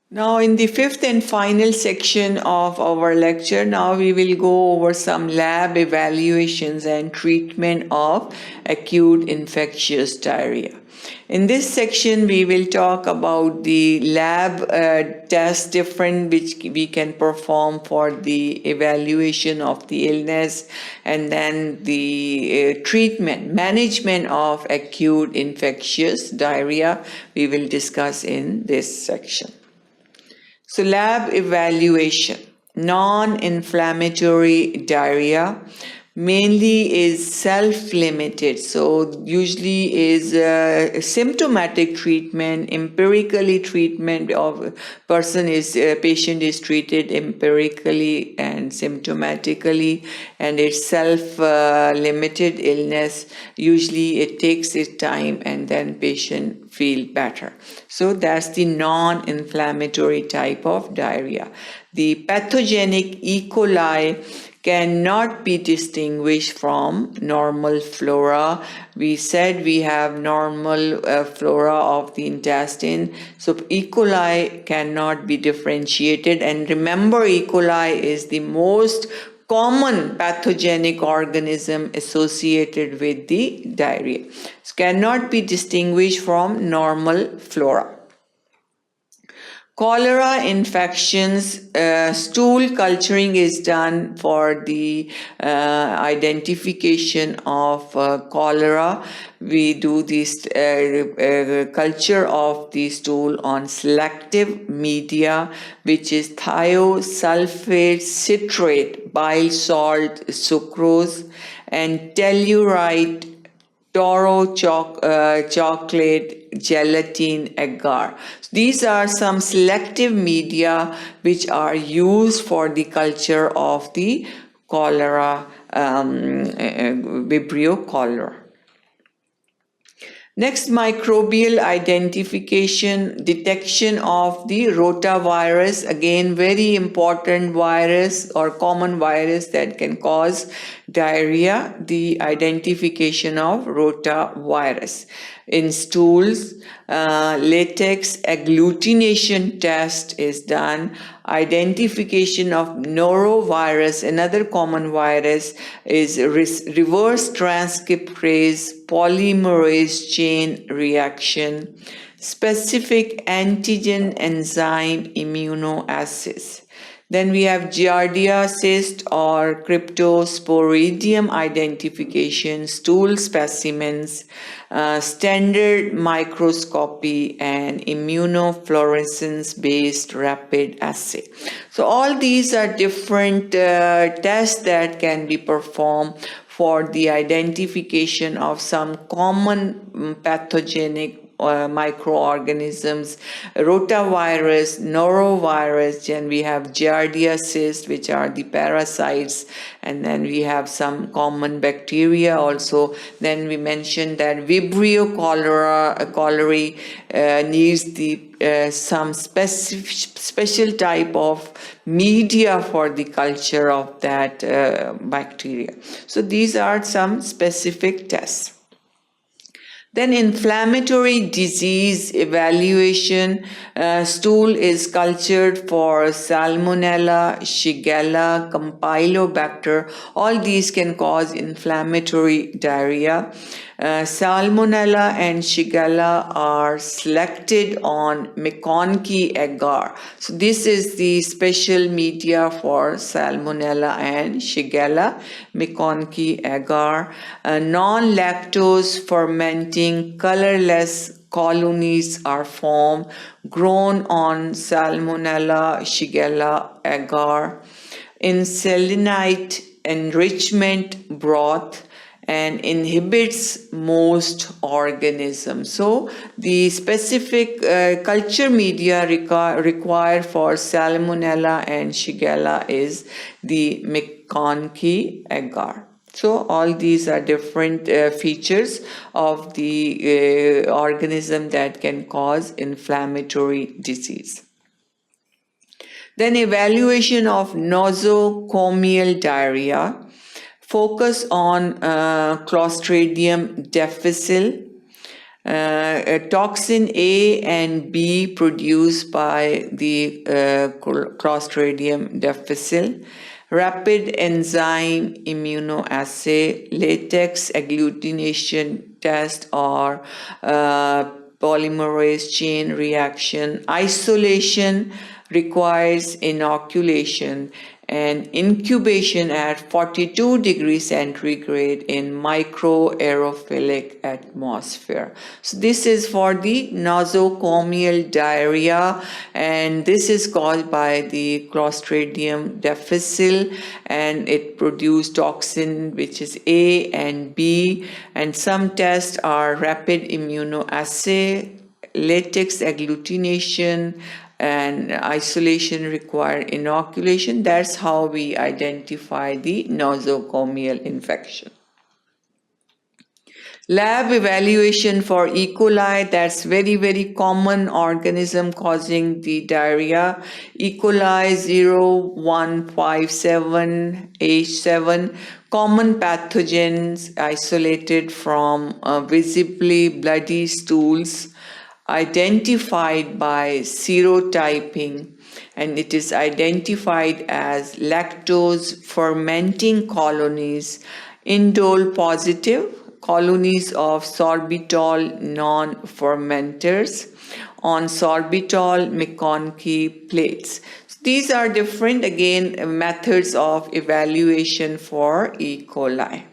Now, in the fifth and final section of our lecture, now we will go over some lab evaluations and treatment of acute infectious diarrhea. In this section, we will talk about the lab tests different which we can perform for the evaluation of the illness, and then the treatment, management of acute infectious diarrhea we will discuss in this section. So lab evaluation, non-inflammatory diarrhea mainly is self-limited. So usually is symptomatic treatment, empirically treatment of patient is treated empirically and symptomatically, and it's self-limited illness. Usually it takes its time and then patient feel better. So that's the non-inflammatory type of diarrhea. The pathogenic E. coli cannot be distinguished from normal flora. We said we have normal flora of the intestine. So E. coli cannot be differentiated. And remember, E. coli is the most common pathogenic organism associated with the diarrhea. It cannot be distinguished from normal flora. Cholera infections, stool culturing is done for the identification of cholera. We do this culture of the stool on selective media, which is thiosulfate citrate, bile salt, sucrose, and tellurite, toro chocolate, gelatin, agar. These are some selective media which are used for the culture of the cholera, Vibrio cholera. Next, microbial identification, detection of the rotavirus, again very important virus or common virus that can cause diarrhea, the identification of rotavirus. In stools, latex agglutination test is done. Identification of norovirus, another common virus, is reverse transcriptase polymerase chain reaction, specific antigen enzyme immunoassays. Then we have Giardia cyst or cryptosporidium identification, stool specimens, standard microscopy, and immunofluorescence-based rapid assay. So all these are different tests that can be performed for the identification of some common pathogenic microorganisms, rotavirus, norovirus, and we have Giardia cyst, which are the parasites, and then we have some common bacteria also. Then we mentioned that Vibrio cholerae needs the some special type of media for the culture of that bacteria. So these are some specific tests. Then inflammatory disease evaluation, stool is cultured for Salmonella, Shigella, Campylobacter. All these can cause inflammatory diarrhea. Salmonella and Shigella are selected on McConkey agar. So this is the special media for Salmonella and Shigella, McConkey agar. Non-lactose fermenting colorless colonies are formed, grown on Salmonella, Shigella agar. In selenite enrichment broth, and inhibits most organisms. So the specific culture media required for Salmonella and Shigella is the McConkey agar. So all these are different features of the organism that can cause inflammatory disease. Then evaluation of nosocomial diarrhea. Focus on Clostridium difficile, Toxin A and B produced by the Clostridium difficile, rapid enzyme immunoassay, latex agglutination test, or polymerase chain reaction. Isolation requires inoculation and incubation at 42 degrees centigrade in microaerophilic atmosphere. So this is for the nosocomial diarrhea, and this is caused by the Clostridium difficile, and it produces toxin which is A and B, and some tests are rapid immunoassay, latex agglutination, and isolation require inoculation. That's how we identify the nosocomial infection. Lab evaluation for E. coli, that's very common organism causing the diarrhea. E. coli 0157H7, common pathogens isolated from visibly bloody stools, identified by serotyping, and it is identified as lactose fermenting colonies, indole positive, colonies of sorbitol non-fermenters on sorbitol McConkey plates. So these are different, again, methods of evaluation for E. coli.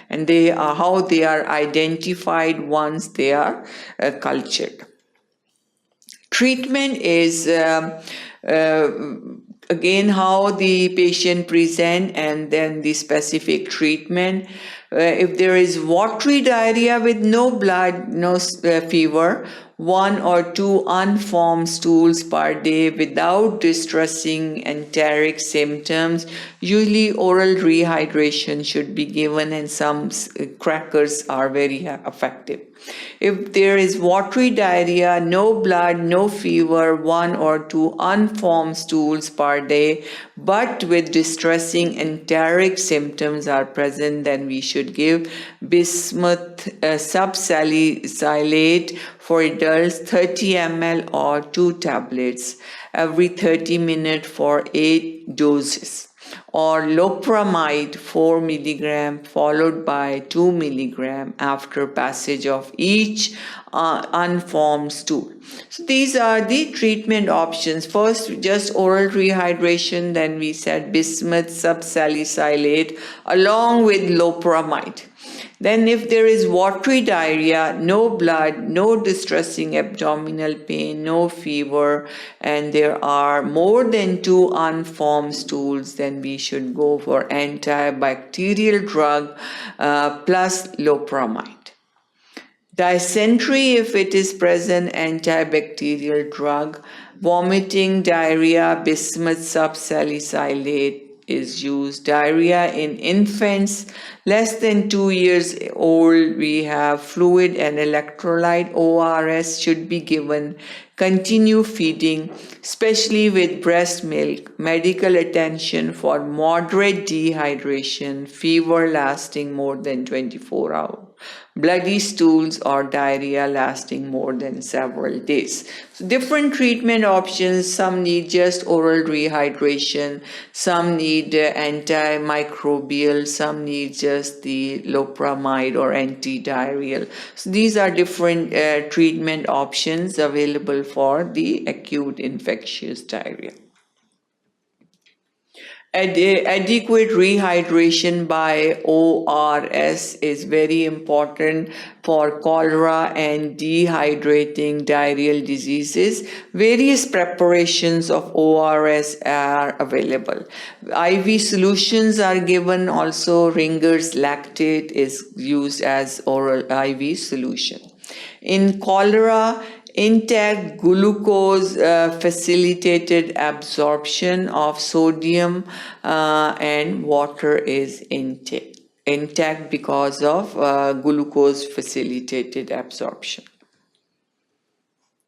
And they are how they are identified once they are cultured. Treatment is again how the patient present and then the specific treatment. If there is watery diarrhea with no blood, no fever, 1 or 2 unformed stools per day without distressing enteric symptoms, usually oral rehydration should be given, and some crackers are very effective. If there is watery diarrhea, no blood, no fever, 1 or 2 unformed stools per day, but with distressing enteric symptoms are present, then we should give bismuth subsalicylate for adults 30 ml or 2 tablets every 30 minutes for 8 doses, or loperamide 4 mg followed by 2 mg after passage of each unformed stool. So these are the treatment options. First, just oral rehydration, then we said bismuth subsalicylate along with loperamide. Then if there is watery diarrhea, no blood, no distressing abdominal pain, no fever, and there are more than 2 unformed stools, then we should go for antibacterial drug plus loperamide. Dysentery, if it is present, antibacterial drug. Vomiting, diarrhea, bismuth subsalicylate is used. Diarrhea in infants less than 2 years old, we have fluid and electrolyte. ORS should be given. Continue feeding, especially with breast milk. Medical attention for moderate dehydration, fever lasting more than 24 hours. Bloody stools or diarrhea lasting more than several days. So different treatment options. Some need just oral rehydration, some need antimicrobial, some need just the loperamide or anti-diarrheal. So these are different treatment options available for the acute infectious diarrhea. Adequate rehydration by ORS is very important for cholera and dehydrating diarrheal diseases. Various preparations of ORS are available. IV solutions are given. Also, Ringer's lactate is used as oral IV solution. In cholera, intact glucose facilitated absorption of sodium and water is intact because of glucose facilitated absorption.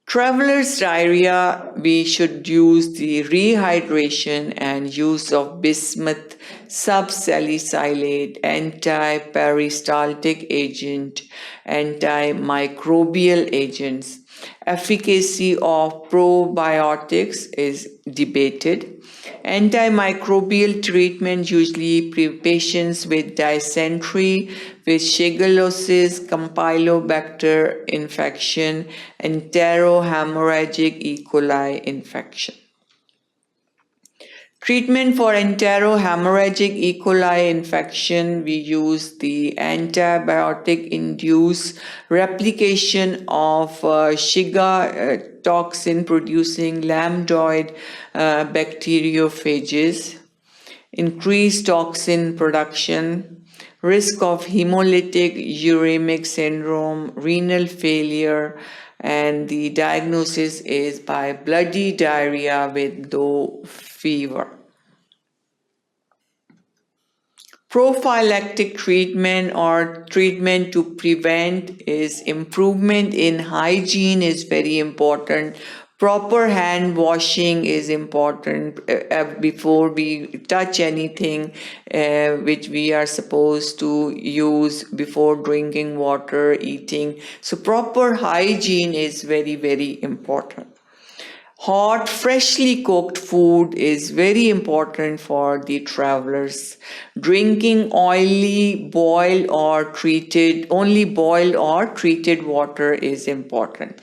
Traveler's diarrhea, we should use the rehydration and use of bismuth subsalicylate, anti-peristaltic agent, antimicrobial agents. Efficacy of probiotics is debated. Antimicrobial treatment usually patients with dysentery, with shigellosis, campylobacter infection, enterohemorrhagic E. coli infection. Treatment for enterohemorrhagic E. coli infection, we use the antibiotic-induced replication of Shiga toxin producing lambdoid bacteriophages, increased toxin production, risk of hemolytic uremic syndrome, renal failure, and the diagnosis is by bloody diarrhea with low fever. Prophylactic treatment or treatment to prevent is improvement in hygiene is very important. Proper hand washing is important before we touch anything which we are supposed to use before drinking water, eating. So proper hygiene is very, very important. Hot, freshly cooked food is very important for the travelers. Drinking only boiled or treated water is important.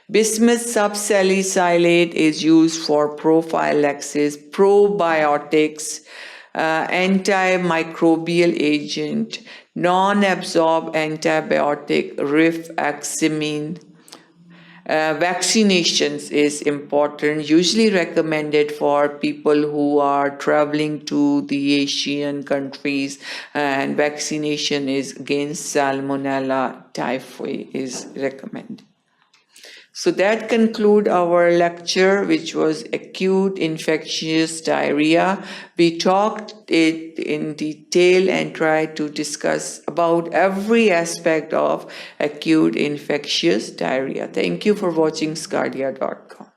Bismuth subsalicylate is used for prophylaxis, probiotics, antimicrobial agent, non-absorbed antibiotic, rifaximin. Vaccinations is important, usually recommended for people who are traveling to the Asian countries, and vaccination is against Salmonella typhi is recommended. So that concludes our lecture, which was acute infectious diarrhea. We talked it in detail and tried to discuss about every aspect of acute infectious diarrhea. Thank you for watching sqadia.com.